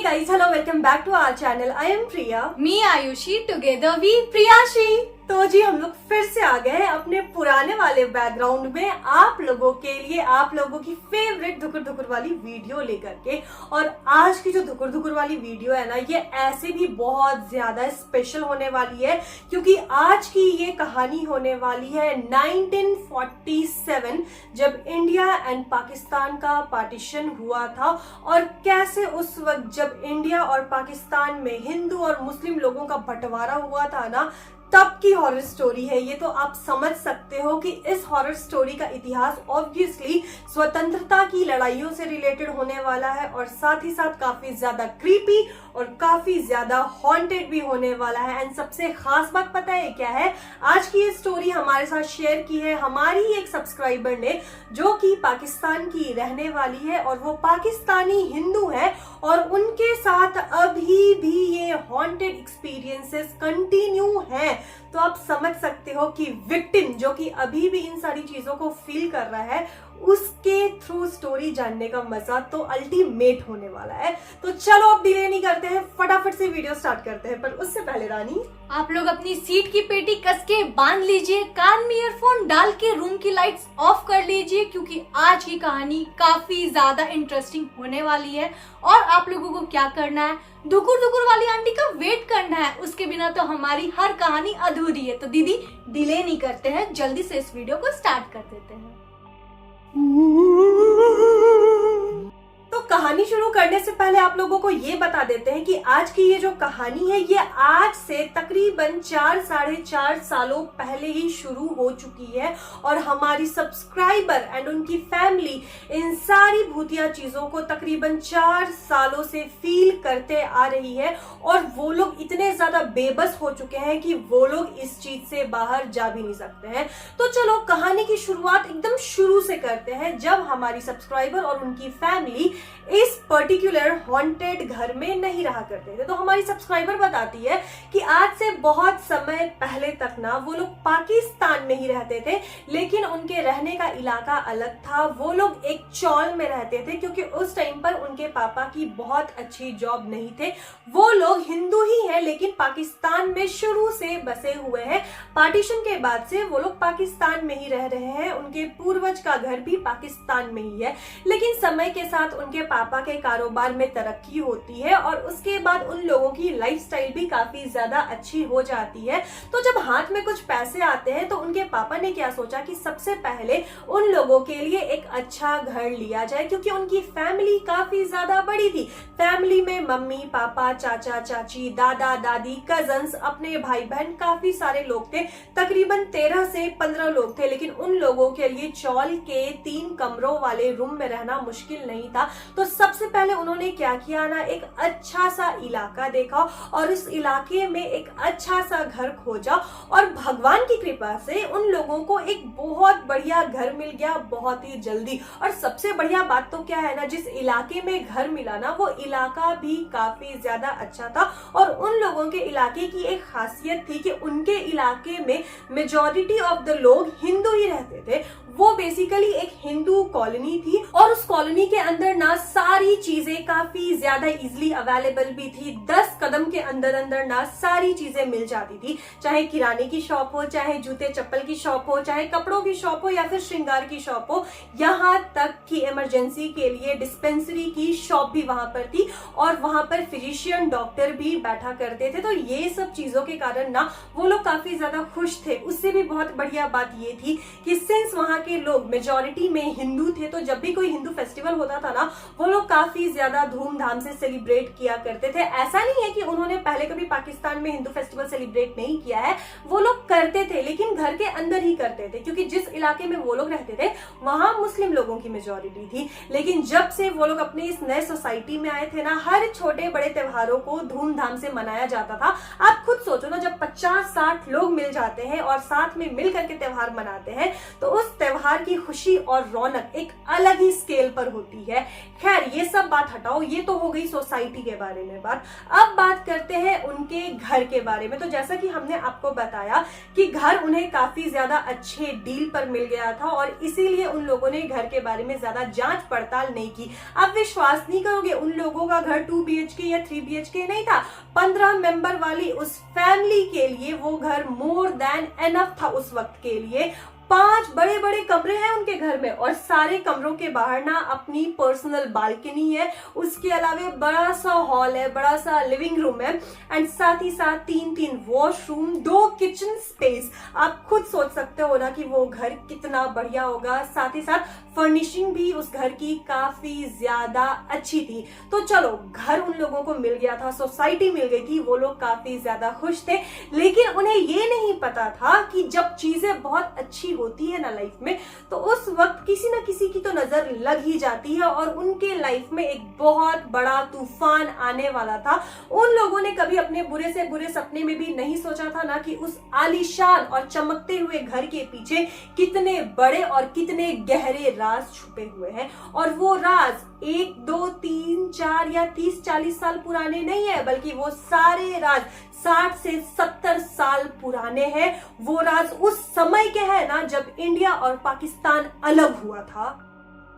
guys, hello, welcome back to our channel. I am Priya. Me Ayushi, together we Priyashi. तो जी हम लोग फिर से आ गए हैं अपने पुराने वाले बैकग्राउंड में आप लोगों के लिए, आप लोगों की फेवरेट धुकुर धुकुर वाली वीडियो लेकर के। और आज की जो धुकुर धुकुर वाली वीडियो है ना, ये ऐसे भी बहुत ज्यादा स्पेशल होने वाली है क्योंकि आज की ये कहानी होने वाली है 1947 जब इंडिया एंड पाकिस्तान का पार्टीशन हुआ था और कैसे उस वक्त जब इंडिया और पाकिस्तान में हिंदू और मुस्लिम लोगों का बंटवारा हुआ था ना, तब की हॉरर स्टोरी है ये। तो आप समझ सकते हो कि इस हॉरर स्टोरी का इतिहास ऑब्वियसली स्वतंत्रता की लड़ाइयों से रिलेटेड होने वाला है और साथ ही साथ काफी ज्यादा क्रीपी और काफी ज्यादा हॉन्टेड भी होने वाला है। एंड सबसे खास बात पता है क्या है? आज की ये स्टोरी हमारे साथ शेयर की है हमारी एक सब्सक्राइबर ने, जो कि पाकिस्तान की रहने वाली है और वो पाकिस्तानी हिंदू है और उनके साथ अभी भी ये हॉन्टेड एक्सपीरियंसेस कंटिन्यू हैं। तो आप समझ सकते हो कि विक्टिम जो कि अभी भी इन सारी चीजों को फील कर रहा है, उसके थ्रू स्टोरी जानने का मजा तो अल्टीमेट होने वाला है। तो चलो अब डिले नहीं करते हैं, फटाफट से वीडियो स्टार्ट करते हैं। पर उससे पहले रानी, आप लोग अपनी सीट की पेटी कस के बांध लीजिए, कान में ईयरफोन डाल के रूम की लाइट्स ऑफ कर लीजिए क्योंकि आज की कहानी काफी ज्यादा इंटरेस्टिंग होने वाली है। और आप लोगों को क्या करना है? धुकुर धुकुर वाली आंटी का वेट करना है, उसके बिना तो हमारी हर कहानी अधूरी है। तो दीदी डिले नहीं करते हैं, जल्दी से इस वीडियो को स्टार्ट कर देते हैं। तो कहानी शुरू करने से पहले आप लोगों को ये बता देते हैं कि आज की ये जो कहानी है ये आज से तकरीबन 4-4.5 सालों पहले ही शुरू हो चुकी है और हमारी सब्सक्राइबर एंड उनकी फैमिली इन सारी भूतिया चीजों को तकरीबन 4 सालों से फील करते आ रही है और वो लोग इतने ज्यादा बेबस हो चुके हैं कि वो लोग इस चीज से बाहर जा भी नहीं सकते हैं। तो चलो कहानी की शुरुआत एकदम शुरू से करते हैं, जब हमारी सब्सक्राइबर और उनकी फैमिली इस पर्टिकुलर हॉन्टेड घर में नहीं रहा करते थे। तो हमारी सब्सक्राइबर बताती है कि आज से बहुत समय पहले तक ना वो लोग पाकिस्तान में ही रहते थे, लेकिन उनके रहने का इलाका अलग था। वो लोग एक चौल में रहते थे क्योंकि उस टाइम पर उनके पापा की बहुत अच्छी जॉब नहीं थे। वो लोग हिंदू ही है लेकिन पाकिस्तान में शुरू से बसे हुए हैं। पार्टीशन के बाद से वो लोग पाकिस्तान में ही रह रहे हैं। उनके पूर्वज का घर भी पाकिस्तान में ही है, लेकिन समय के साथ उनके पापा के कारोबार में तरक्की होती है और उसके बाद उन लोगों की लाइफस्टाइल भी काफी ज्यादा अच्छी हो जाती है। तो जब हाथ में कुछ पैसे आते हैं तो उनके पापा ने क्या सोचा कि सबसे पहले उन लोगों के लिए एक अच्छा घर लिया जाए क्योंकि उनकी फैमिली काफी ज्यादा बड़ी थी। फैमिली में मम्मी पापा, चाचा चाची, दादा दादी, कजन्स, अपने भाई बहन, काफी सारे लोग थे। तकरीबन 13 से 15 लोग थे, लेकिन उन लोगों के लिए चौल के 3 कमरों वाले रूम में रहना मुश्किल नहीं था। तो सबसे पहले उन्होंने क्या किया ना, एक अच्छा सा इलाका देखा और उस इलाके में एक अच्छा सा घर खोजा और भगवान की कृपा से उन लोगों को एक बहुत बढ़िया घर मिल गया बहुत ही जल्दी। और सबसे बढ़िया बात तो क्या है ना, जिस इलाके में घर मिला ना, वो इलाका भी काफी ज्यादा अच्छा था। और उन लोगों के इलाके की एक खासियत थी कि उनके इलाके में मेजॉरिटी ऑफ द लोग हिंदू ही रहते थे। वो बेसिकली एक हिंदू कॉलोनी थी और उस कॉलोनी के अंदर ना सारी चीजें काफी ज्यादा इजिली अवेलेबल भी थी। 10 कदम के अंदर अंदर ना सारी चीजें मिल जाती थी, चाहे किराने की शॉप हो, चाहे जूते चप्पल की शॉप हो, चाहे कपड़ों की शॉप हो या फिर श्रृंगार की शॉप हो। यहाँ तक कि इमरजेंसी के लिए डिस्पेंसरी की शॉप भी वहां पर थी और वहां पर फिजिशियन डॉक्टर भी बैठा करते थे। तो ये सब चीजों के कारण ना वो लोग काफी ज्यादा खुश थे। उससे भी बहुत बढ़िया बात ये थी कि सिंस वहां के लोग मेजॉरिटी में हिंदू थे, तो जब भी कोई हिंदू फेस्टिवल होता था ना, वो लोग काफी ज्यादा धूमधाम से सेलिब्रेट किया करते थे। ऐसा नहीं है कि उन्होंने पहले कभी पाकिस्तान में हिंदू फेस्टिवल सेलिब्रेट नहीं किया है, वो लोग करते थे लेकिन घर के अंदर ही करते थे क्योंकि जिस इलाके में वो लोग रहते थे वहां मुस्लिम लोगों की मेजॉरिटी थी। लेकिन जब से वो लोग अपने इस नए सोसाइटी में आए थे ना, हर छोटे बड़े त्योहारों को धूमधाम से मनाया जाता था। आप खुद सोचो ना, जब 50-60 लोग मिल जाते हैं और साथ में मिल करके त्योहार मनाते हैं तो उस त्योहार त्योहार की खुशी और रौनक एक अलग ही स्केल पर होती है। खैर ये सब बात हटाओ, ये तो हो गई सोसाइटी के बारे में बात। अब बात करते हैं उनके घर के बारे में। तो जैसा कि हमने आपको बताया कि घर उन्हें काफी ज्यादा अच्छे डील पर मिल गया था और इसीलिए उन लोगों ने घर के बारे में ज्यादा जांच पड़ताल नहीं की। आप विश्वास नहीं करोगे, उन लोगों का घर 2 BHK या 3 BHK नहीं था। 15 मेंबर वाली उस फैमिली के लिए वो घर मोर देन एनफ था उस वक्त के लिए। 5 बड़े बड़े कमरे हैं उनके घर में और सारे कमरों के बाहर ना अपनी पर्सनल बालकनी है। उसके अलावा बड़ा सा हॉल है, बड़ा सा लिविंग रूम है एंड साथ ही साथ 3 वॉशरूम, 2 किचन स्पेस। आप खुद सोच सकते हो ना कि वो घर कितना बढ़िया होगा। साथ ही साथ फर्निशिंग भी उस घर की काफी ज्यादा अच्छी थी। तो चलो, घर उन लोगों को मिल गया था, सोसाइटी मिल गई थी, वो लोग काफी ज्यादा खुश थे। लेकिन उन्हें ये नहीं पता था कि जब चीजें बहुत अच्छी होती है ना लाइफ में, तो उस वक्त किसी ना किसी की तो नजर लग ही जाती है और उनके लाइफ में एक बहुत बड़ा तूफान आने वाला था। उन लोगों ने कभी अपने बुरे से बुरे सपने में भी नहीं सोचा था ना कि उस आलीशान और चमकते हुए घर के पीछे कितने बड़े और कितने गहरे राज छुपे हुए हैं। और वो राज 1, 2, 3, 4 या 30-40 साल पुराने नहीं है, बल्कि वो सारे राज 60 से 70 साल पुराने हैं। वो राज उस समय के हैं ना जब इंडिया और पाकिस्तान अलग हुआ था।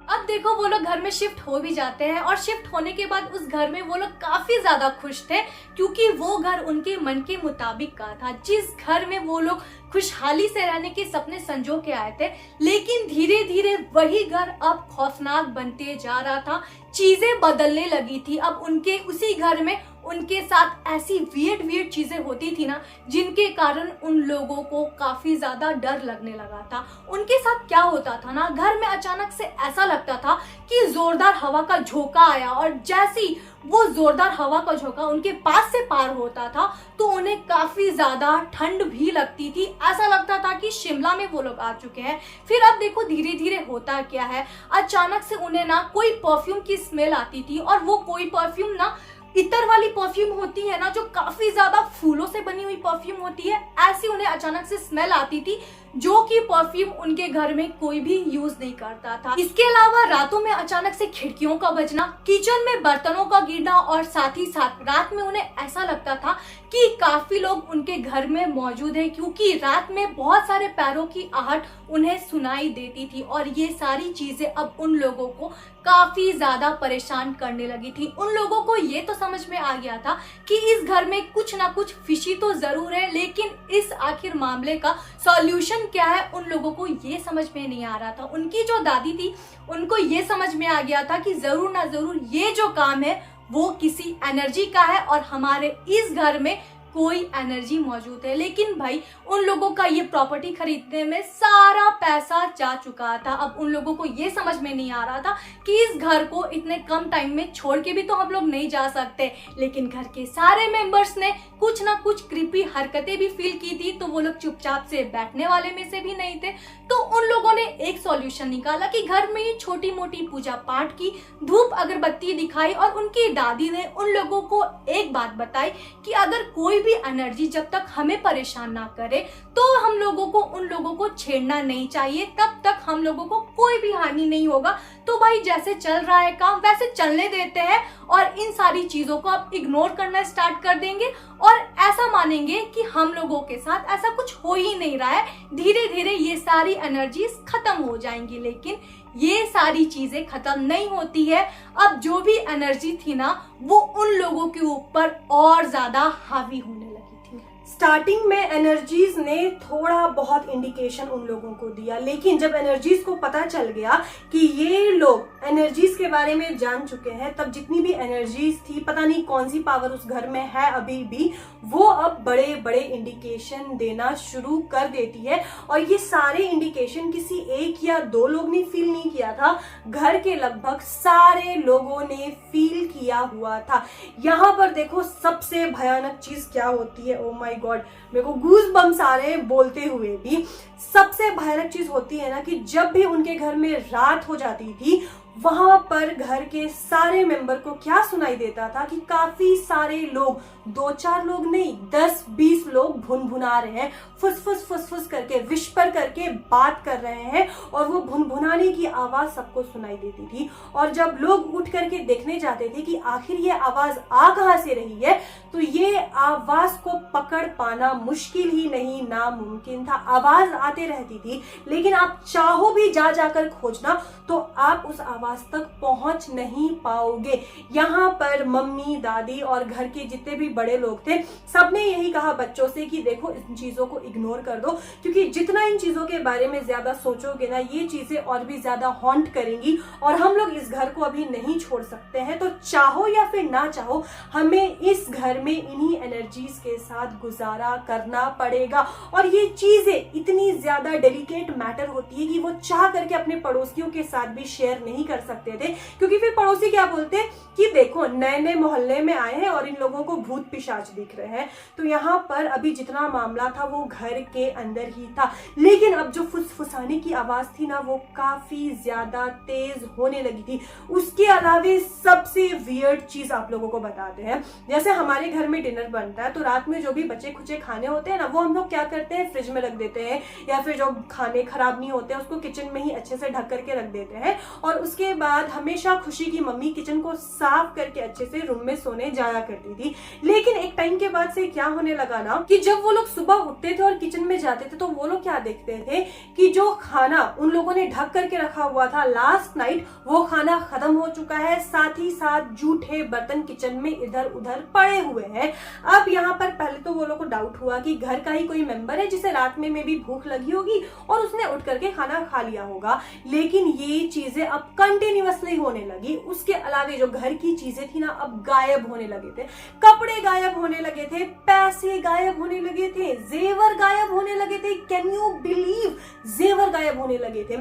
अब देखो, वो लोग घर में शिफ्ट हो भी जाते हैं और शिफ्ट होने के बाद उस घर में वो लोग काफी ज्यादा खुश थे क्योंकि वो घर उनके मन के मुताबिक का था। जिस घर में वो लोग खुशहाली से रहने के सपने संजो के आए थे, लेकिन धीरे धीरे वही घर अब खौफनाक बनते जा रहा था। चीजें बदलने लगी थी। अब उनके उसी घर में उनके साथ ऐसी वियर्ड चीजें होती थी ना, जिनके कारण उन लोगों को काफी ज्यादा डर लगने लगा था। उनके साथ क्या होता था ना, घर में अचानक से ऐसा लगता था कि जोरदार हवा का झोंका आया और जैसी वो जोरदार हवा का झोंका उनके पास से पार होता था तो उन्हें काफी ज्यादा ठंड भी लगती थी। ऐसा लगता था कि शिमला में वो लोग आ चुके हैं। फिर अब देखो धीरे धीरे होता क्या है, अचानक से उन्हें ना कोई परफ्यूम की स्मेल आती थी और वो कोई परफ्यूम ना इतर वाली परफ्यूम होती है ना, जो काफी ज्यादा फूलों से बनी हुई परफ्यूम होती है, ऐसी उन्हें अचानक से स्मेल आती थी जो कि परफ्यूम उनके घर में कोई भी यूज नहीं करता था। इसके अलावा रातों में अचानक से खिड़कियों का बजना, किचन में बर्तनों का गिरना और साथ ही साथ रात में उन्हें ऐसा लगता था कि काफी लोग उनके घर में मौजूद हैं क्योंकि रात में बहुत सारे पैरों की आहट उन्हें सुनाई देती थी और ये सारी चीजें अब उन लोगों को काफी ज्यादा परेशान करने लगी थी। उन लोगों को ये तो समझ में आ गया था कि इस घर में कुछ ना कुछ फिशी तो जरूर है, लेकिन इस आखिर मामले का सॉल्यूशन क्या है उन लोगों को ये समझ में नहीं आ रहा था। उनकी जो दादी थी उनको ये समझ में आ गया था कि जरूर ना जरूर ये जो काम है वो किसी एनर्जी का है और हमारे इस घर में कोई एनर्जी मौजूद है। लेकिन भाई उन लोगों का ये प्रॉपर्टी खरीदने में सारा पैसा जा चुका था। अब उन लोगों को ये समझ में नहीं आ रहा था कि इस घर को इतने कम टाइम में छोड़ के भी तो हम लोग नहीं जा सकते, लेकिन घर के सारे मेंबर्स ने कुछ ना कुछ क्रीपी हरकतें भी फील की थी तो वो लोग चुपचाप से बैठने वाले में से भी नहीं थे। तो उन लोगों ने एक सॉल्यूशन निकाला कि घर में ही छोटी मोटी पूजा पाठ की, धूप अगरबत्ती दिखाई और उनकी दादी ने उन लोगों को एक बात बताई कि अगर कोई भी एनर्जी जब तक हमें परेशान ना करे तो हम लोगों को उन लोगों को छेड़ना नहीं चाहिए, तब तक हम लोगों को कोई भी हानि नहीं होगा। तो भाई जैसे चल रहा है काम वैसे चलने देते हैं और इन सारी चीजों को आप इग्नोर करना स्टार्ट कर देंगे और ऐसा मानेंगे कि हम लोगों के साथ ऐसा कुछ हो ही नहीं रहा है। धीरे धीरे ये सारी एनर्जीज खत्म हो जाएंगी, लेकिन ये सारी चीजें खत्म नहीं होती है। अब जो भी एनर्जी थी ना वो उन लोगों के ऊपर और ज्यादा हावी होने लगी थी। स्टार्टिंग में एनर्जीज ने थोड़ा बहुत इंडिकेशन उन लोगों को दिया, लेकिन जब एनर्जीज को पता चल गया कि ये लोग एनर्जीज के बारे में जान चुके हैं, तब जितनी भी एनर्जीज थी, पता नहीं कौन सी पावर उस घर में है अभी भी, वो अब बड़े बड़े इंडिकेशन देना शुरू कर देती है। और ये सारे इंडिकेशन किसी एक या दो लोग ने फील नहीं किया था, घर के लगभग सारे लोगों ने फील किया हुआ था। यहाँ पर देखो सबसे भयानक चीज क्या होती है, ओ माय गॉड, मेरे को गूज बम्स आ रहे हैं बोलते हुए भी। सबसे भयानक चीज होती है ना कि जब भी उनके घर में रात हो जाती थी वहां पर घर के सारे मेंबर को क्या सुनाई देता था कि काफी सारे लोग, 2-4 लोग नहीं, 10-20 लोग भुनभुना रहे हैं, फुसफुस करके, विस्पर करके बात कर रहे हैं, और वो भुनभुनाने की आवाज सबको सुनाई देती थी। और जब लोग उठ करके देखने जाते थे कि आखिर ये आवाज आ कहां से रही है, तो ये आवाज को पकड़ पाना मुश्किल ही नहीं, नामुमकिन था। आवाज आते रहती थी, लेकिन आप चाहो भी जा जाकर खोजना तो आप उस आवाज तक पहुंच नहीं पाओगे। यहाँ पर मम्मी, दादी और घर के जितने भी बड़े लोग थे, सबने यही कहा बच्चों से कि देखो इन चीजों को इग्नोर कर दो, क्योंकि जितना इन चीजों के बारे में ज्यादा सोचोगे ना, ये चीजें और भी ज्यादा हॉन्ट करेंगी और हम लोग इस घर को अभी नहीं छोड़ सकते हैं। तो चाहो या फिर ना चाहो, हमें इस घर में इन्हीं एनर्जीज के साथ गुजारा करना पड़ेगा। और ये चीजें इतनी ज्यादा डेलिकेट मैटर होती है कि वो चाह करके अपने पड़ोसियों के साथ भी शेयर नहीं कर सकते थे, क्योंकि फिर पड़ोसी क्या बोलते कि देखो नए नए मोहल्ले में आए हैं और इन लोगों को भूत पिशाच दिख रहे हैं। तो यहाँ पर अभी जितना मामला था वो घर के अंदर ही था, लेकिन अब जो फुसफुसाने की आवाज थी ना, वो काफी ज्यादा तेज होने लगी थी। उसके अलावे सबसे वियर्ड चीज आप लोगों को बताते हैं, जैसे हमारे घर में डिनर बनता है तो रात में जो भी बचे खुचे खाने होते हैं ना, वो हम लोग क्या करते हैं, फ्रिज में रख देते हैं, या फिर जो खाने खराब नहीं होते उसको किचन में ही अच्छे से ढक करके रख देते हैं। और उसके बाद हमेशा खुशी की मम्मी किचन को साफ करके अच्छे से रूम में सोने जाया करती थी। लेकिन एक टाइम के बाद से क्या होने लगा ना, कि जब वो लोग सुबह उठते थे और किचन में जाते थे, तो वो लोग क्या देखते थे कि जो खाना उन लोगों ने ढक करके रखा हुआ था लास्ट नाइट, वो खाना खत्म हो चुका है, साथ ही साथ जूठे बर्तन किचन में इधर उधर पड़े हुए हैं। अब यहाँ पर पहले तो वो लोग को डाउट हुआ कि घर का ही कोई मेंबर है जिसे रात में भी भूख लगी होगी और उसने उठ करके खाना खा लिया होगा। लेकिन ये चीजें अब कंटिन्यूअसली होने लगी। उसके अलावे जो घर की चीजें थी ना, अब गायब होने लगे थे। कपड़े गायब होने लगे थे, पैसे गायब होने लगे थे, जेवर गायब होने लगे थे। कैन यू बिलीव, जेवर गायब होने लगे थे।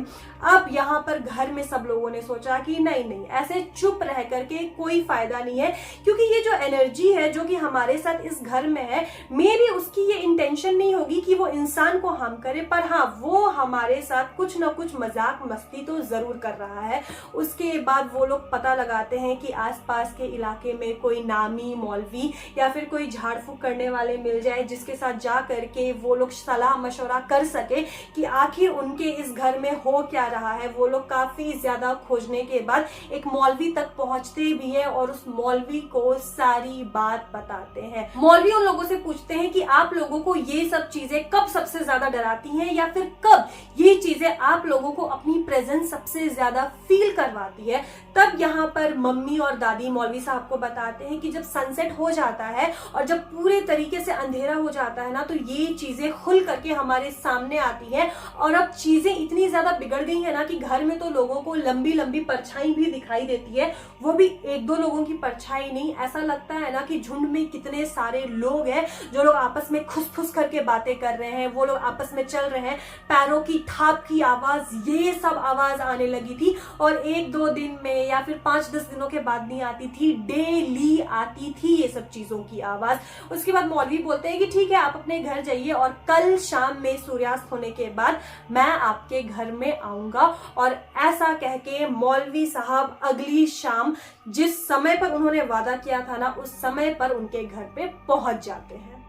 अब यहाँ पर घर में सब लोगों ने सोचा कि नहीं, ऐसे चुप रह करके कोई फायदा नहीं है, क्योंकि ये जो एनर्जी है जो कि हमारे साथ इस घर में है, मे बी उसकी ये इंटेंशन नहीं होगी कि वो इंसान को हार्म करे, पर हाँ वो हमारे साथ कुछ ना कुछ मजाक मस्ती तो जरूर कर रहा है। उसके बाद वो लोग पता लगाते हैं कि आसपास के इलाके में कोई नामी मौलवी या फिर कोई झाड़ फूक करने वाले मिल जाए, जिसके साथ जा करके वो लोग सलाह मशवरा कर सके कि आखिर उनके इस घर में हो क्या रहा है। वो लोग काफी ज्यादा खोजने के बाद एक मौलवी तक पहुंचते भी है और उस मौलवी को सारी बात बताते हैं। मौलवी उन लोगों से पूछते हैं कि आप लोगों को ये सब चीजें कब सबसे ज्यादा डराती हैं, या फिर कब ये चीजें आप लोगों को अपनी प्रेजेंस सबसे ज्यादा फील करवाती है। तब यहाँ पर मम्मी और दादी मौलवी साहब को बताते हैं कि जब सनसेट हो जाता है और जब पूरे तरीके से अंधेरा हो जाता है ना, तो ये चीजें खुल करके हमारे सामने आती है। और अब चीजें इतनी ज्यादा बिगड़ गई है ना कि घर में तो लोगों को लंबी लंबी परछाई भी दिखाई देती है, वो भी 1-2 लोगों की परछाई नहीं। ऐसा लगता है ना कि झुंड में कितने सारे लोग हैं जो लोग आपस में खुस करके बातें कर रहे हैं, वो लोग आपस में चल रहे हैं। पैरों की थाप की आवाज, ये सब आवाज आने लगी थी। और 1-2 दिन में या फिर 5-10 दिनों के बाद नहीं आती थी, डेली आती थी ये सब चीजों की आवाज। उसके बाद मौलवी बोलते हैं कि ठीक है, आप अपने घर जाइए और कल शाम में सूर्यास्त होने के बाद मैं आपके घर में आऊंगा। और ऐसा कह के मौलवी साहब अगली शाम जिस समय पर उन्होंने वादा किया था ना, उस समय पर उनके घर पे पहुंच जाते हैं।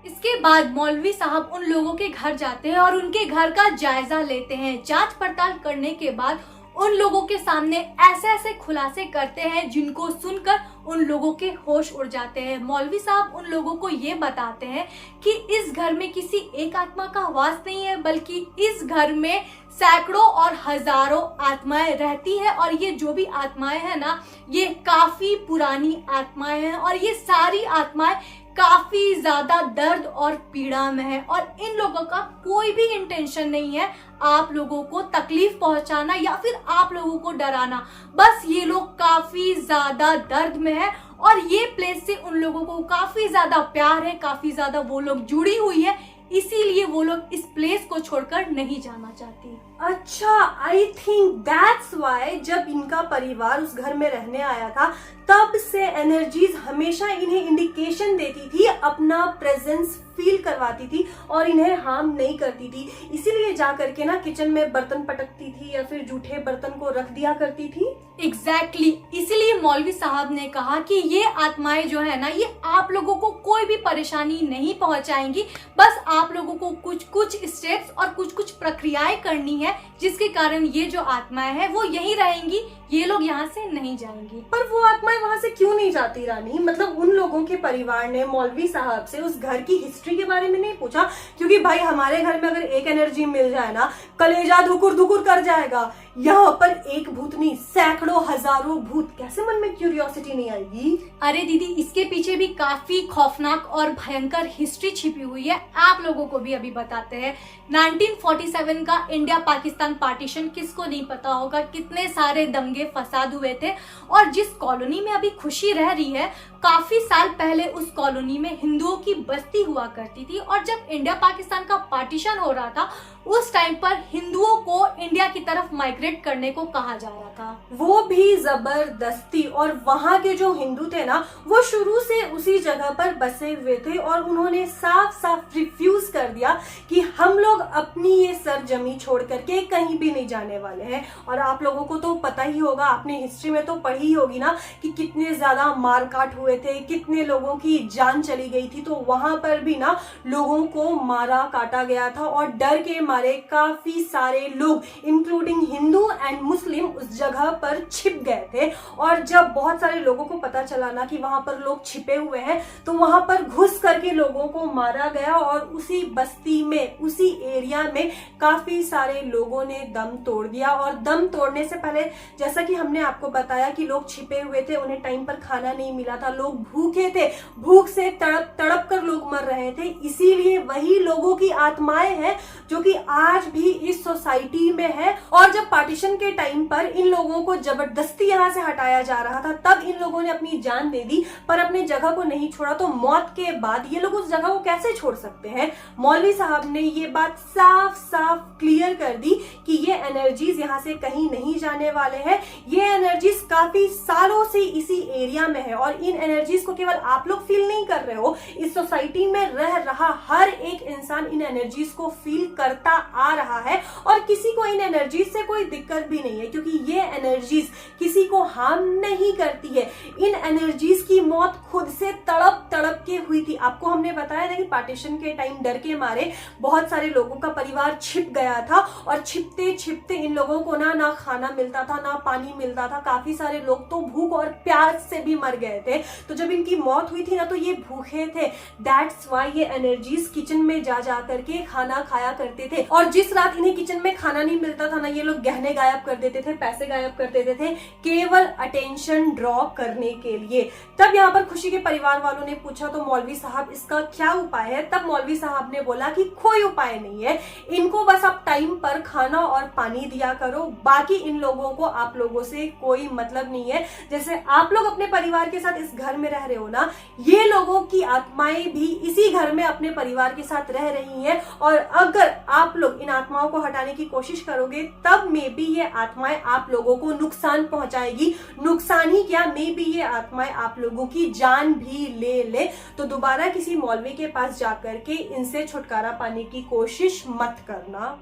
इसके बाद मौलवी साहब उन लोगों के घर जाते हैं और उनके घर का जायजा लेते हैं। जांच पड़ताल करने के बाद उन लोगों के सामने ऐसे ऐसे खुलासे करते हैं जिनको सुनकर उन लोगों के होश उड़ जाते हैं। मौलवी साहब उन लोगों को ये बताते हैं कि इस घर में किसी एक आत्मा का वास नहीं है, बल्कि इस घर में सैकड़ों और हजारों आत्माएं रहती है। और ये जो भी आत्माएं हैं ना, ये काफी पुरानी आत्माएं हैं और ये सारी आत्माएं काफी ज्यादा दर्द और पीड़ा में है। और इन लोगों का कोई भी इंटेंशन नहीं है आप लोगों को तकलीफ पहुंचाना या फिर आप लोगों को डराना। बस ये लोग काफी ज्यादा दर्द में है और ये प्लेस से उन लोगों को काफी ज्यादा प्यार है, काफी ज्यादा वो लोग जुड़ी हुई है, इसीलिए वो लोग इस प्लेस को छोड़कर नहीं जाना चाहती। अच्छा, आई थिंक दैट्स वाई जब इनका परिवार उस घर में रहने आया था, तब से एनर्जीज हमेशा इन्हें इंडिकेशन देती थी, अपना प्रेजेंस फील करवाती थी और इन्हें हार्म नहीं करती थी। इसीलिए जा करके ना किचन में बर्तन पटकती थी या फिर जूठे बर्तन को रख दिया करती थी। एग्जैक्टली इसीलिए मौलवी साहब ने कहा कि ये आत्माएं जो है ना, ये आप लोगों को कोई भी परेशानी नहीं पहुंचाएंगी, बस आप लोगों को कुछ कुछ स्टेप्स और कुछ कुछ प्रक्रियाएं करनी है, जिसके कारण ये जो आत्माएं हैं वो यहीं रहेंगी, ये लोग यहाँ से नहीं जाएंगी। पर वो आत्माएं वहां से क्यों नहीं जाती रानी? मतलब उन लोगों के परिवार ने मौलवी साहब से उस घर की हिस्ट्री के बारे में नहीं पूछा? क्योंकि भाई हमारे घर में अगर एक एनर्जी मिल जाए ना, कलेजा धुकुर धुकुर कर जाएगा। यहाँ पर एक भूत नहीं, सैकड़ों हजारों भूत, कैसे मन में क्यूरियोसिटी नहीं आएगी? अरे दीदी, इसके पीछे भी काफी खौफनाक और भयंकर हिस्ट्री छिपी हुई है, आप लोगों को भी अभी बताते हैं। 1947 का इंडिया पाकिस्तान पार्टीशन किसको नहीं पता होगा, कितने सारे दंगे फसाद हुए थे। और जिस कॉलोनी में अभी खुशी रह रही है, काफी साल पहले उस कॉलोनी में हिंदुओं की बस्ती हुआ करती थी। और जब इंडिया पाकिस्तान का पार्टीशन हो रहा था, उस टाइम पर हिंदुओं को इंडिया की तरफ माइग्रेट करने को कहा जा रहा था, वो भी जबरदस्ती। और वहां के जो हिंदू थे ना, वो शुरू से उसी जगह पर बसे हुए थे और उन्होंने साफ साफ रिफ्यूज कर दिया कि हम लोग अपनी ये सरजमी छोड़ करके कहीं भी नहीं जाने वाले हैं। और आप लोगों को तो पता ही होगा, आपने हिस्ट्री में तो पढ़ी होगी ना कि कितने ज्यादा मारकाट हुए थे, कितने लोगों की जान चली गई थी। तो वहां पर भी ना लोगों को मारा काटा गया था और डर के मारे काफी सारे लोग इंक्लूडिंग हिंदू एंड मुस्लिम उस जगह पर छिप गए थे। और जब बहुत सारे लोगों को पता चला ना कि वहां पर लोग छिपे हुए हैं, तो वहां पर घुस करके लोगों को मारा गया। और उसी बस्ती में, उसी एरिया में काफी सारे लोगों ने दम तोड़ दिया। और दम तोड़ने से पहले, जैसा कि हमने आपको बताया कि लोग छिपे हुए थे, उन्हें टाइम पर खाना नहीं मिला था, लोग भूखे थे, भूख से तड़प तड़प कर लोग मर रहे थे। इसीलिए वही लोगों की आत्माएं हैं जो कि आज भी इस सोसाइटी में है। और जब पार्टीशन के टाइम पर इन लोगों को जबरदस्ती यहाँ से हटाया जा रहा था, तब इन लोगों ने अपनी जान दे दी, पर अपने जगह को नहीं छोड़ा। तो मौत के बाद ये लोग उस जगह को कैसे छोड़ सकते हैं? मौलवी साहब ने ये बात साफ साफ क्लियर कर दी कि ये एनर्जीज यहाँ से कहीं नहीं जाने वाले हैं। ये एनर्जीज काफी सालों से इसी एरिया में है और इन एनर्जीज को केवल आप लोग फील नहीं कर रहे हो, इस सोसाइटी में रह रहा हर एक इंसान इन एनर्जीज को फील करता आ रहा है। और किसी को इन एनर्जीज से कोई दिक्कत भी नहीं है, क्योंकि ये एनर्जीज किसी को हार्म नहीं करती है। इन एनर्जीज की मौत खुद से तड़प तड़प के हुई थी। आपको हमने बताया था कि पार्टीशन के टाइम डर के मारे बहुत सारे लोगों का परिवार छिप गया था और छिपते छिपते इन लोगों को ना खाना मिलता था, ना पानी मिलता था। काफी सारे लोग तो भूख और प्यास से भी मर गए थे। तो जब इनकी मौत हुई थी ना, तो ये भूखे थे। दैट्स वाई ये एनर्जीज किचन में जा करके खाना खाया करते थे। और जिस रात इन्हें किचन में खाना नहीं मिलता था ना, ये लोग गहने गायब कर देते थे, पैसे गायब कर देते थे, केवल अटेंशन ड्रॉ करने के लिए। तब यहाँ पर खुशी के परिवार वालों ने पूछा, तो मौलवी साहब इसका क्या उपाय है? तब मौलवी साहब ने बोला कि कोई उपाय नहीं है, इनको बस आप टाइम पर खाना और पानी दिया करो, बाकी इन लोगों को आप लोगों से कोई मतलब नहीं है। जैसे आप लोग अपने परिवार के साथ इस घर में रह रहे हो ना, ये लोगों की आत्माएं भी इसी घर में अपने परिवार के साथ रह रही हैं। और अगर आप लोग इन आत्माओं को हटाने की कोशिश करोगे, तब में भी ये आत्माएं आप लोगों को नुकसान पहुंचाएगी। नुकसान ही क्या, में भी ये आत्माएं आप लोगों की जान भी ले। तो दोबारा किसी मौलवी के पास जाकर के इनसे छुटकारा पाने की कोशिश मत करना।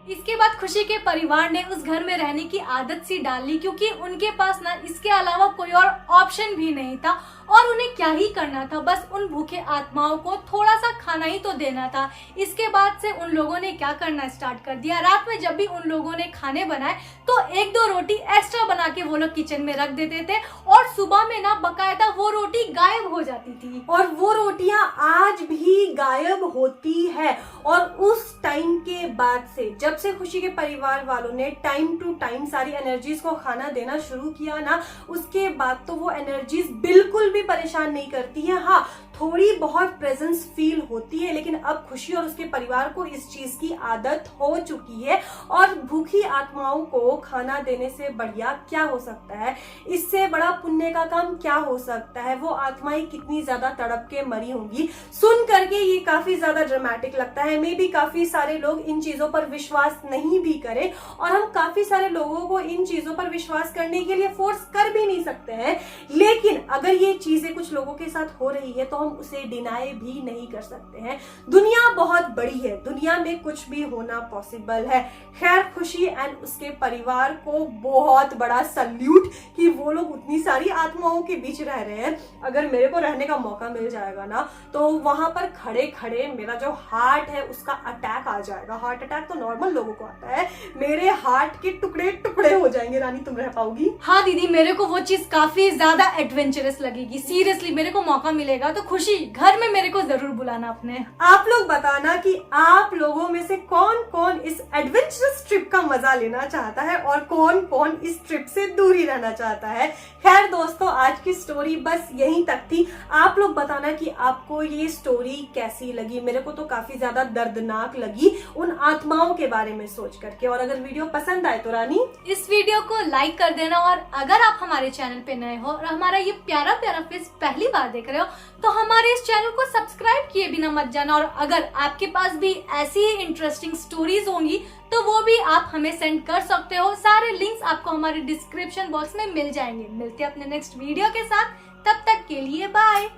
इसके बाद खुशी के परिवार ने उस घर में रहने की आदत सी डाल ली, क्योंकि उनके पास ना इसके अलावा कोई और ऑप्शन भी नहीं था। और उन्हें क्या ही करना था, बस उन भूखे आत्माओं को थोड़ा सा खाना ही तो देना था। इसके बाद से उन लोगों ने क्या करना स्टार्ट कर दिया, रात में जब भी उन लोगों ने खाने बनाए तो 1-2 रोटी एक्स्ट्रा बना के वो लोग किचन में रख देते थे और सुबह में ना बकायदा वो रोटी गायब हो जाती थी। और वो रोटियां आज भी गायब होती है। और उस टाइम के बाद से, जब से खुशी के परिवार वालों ने टाइम टू टाइम सारी एनर्जीज को खाना देना शुरू किया ना, उसके बाद तो वो एनर्जीज बिल्कुल भी परेशान नहीं करती है। हाँ, थोड़ी बहुत प्रेजेंस फील होती है, लेकिन अब खुशी और उसके परिवार को इस चीज की आदत हो चुकी है। और भूखी आत्माओं को खाना देने से बढ़िया क्या हो सकता है, इससे बड़ा पुण्य का काम क्या हो सकता है। वो आत्माएं कितनी ज्यादा तड़प के मरी होंगी। सुन करके ये काफी ज्यादा ड्रामेटिक लगता है। मे भी काफी सारे लोग इन चीजों पर विश्वास नहीं भी करें, और हम काफी सारे लोगों को इन चीजों पर विश्वास करने के लिए फोर्स कर भी नहीं सकते हैं। लेकिन अगर ये चीजें कुछ लोगों के साथ हो रही है तो हम उसे डिनाई भी नहीं कर सकते हैं। दुनिया बहुत बड़ी है, दुनिया में कुछ भी होना पॉसिबल है। खैर, खुशी एंड उसके परिवार को बहुत बड़ा सल्यूट कि वो लोग उतनी सारी आत्माओं के बीच रह रहे हैं। अगर मेरे को रहने का मौका मिल जाएगा ना, तो वहां पर खड़े खड़े मेरा जो हार्ट है उसका अटैक आ जाएगा। हार्ट अटैक तो नॉर्मल लोगों को आता है, मेरे हार्ट के टुकड़े टुकड़े हो जाएंगे। रानी, तुम रह पाओगी? हाँ दीदी, मेरे को वो चीज काफी ज्यादा एडवेंचरस लगेगी। सीरियसली, मेरे को मौका मिलेगा तो खुशी घर में मेरे को जरूर बुलाना अपने। आप लोग बताना कि आप लोगों में से कौन कौन इस एडवेंचरस ट्रिप का मजा लेना चाहता है और कौन कौन इस ट्रिप से दूर ही रहना चाहता है। खैर दोस्तों, आज की स्टोरी बस यहीं तक थी। आप लोग बताना कि आपको ये स्टोरी कैसी लगी। मेरे को तो काफी ज्यादा दर्दनाक लगी उन आत्माओं के बारे में सोच करके। और अगर वीडियो पसंद आए तो रानी, इस वीडियो को लाइक कर देना, और अगर आप हमारे चैनल पे नए हो और हमारा ये प्यारा प्यारा फेस पहली बार देख रहे हो तो हमारे इस चैनल को सब्सक्राइब किए बिना मत जाना। और अगर आपके पास भी ऐसी ही इंटरेस्टिंग स्टोरीज होंगी तो वो भी आप हमें सेंड कर सकते हो। सारे लिंक्स आपको हमारे डिस्क्रिप्शन बॉक्स में मिल जाएंगे। मिलते हैं अपने नेक्स्ट वीडियो के साथ, तब तक के लिए बाय।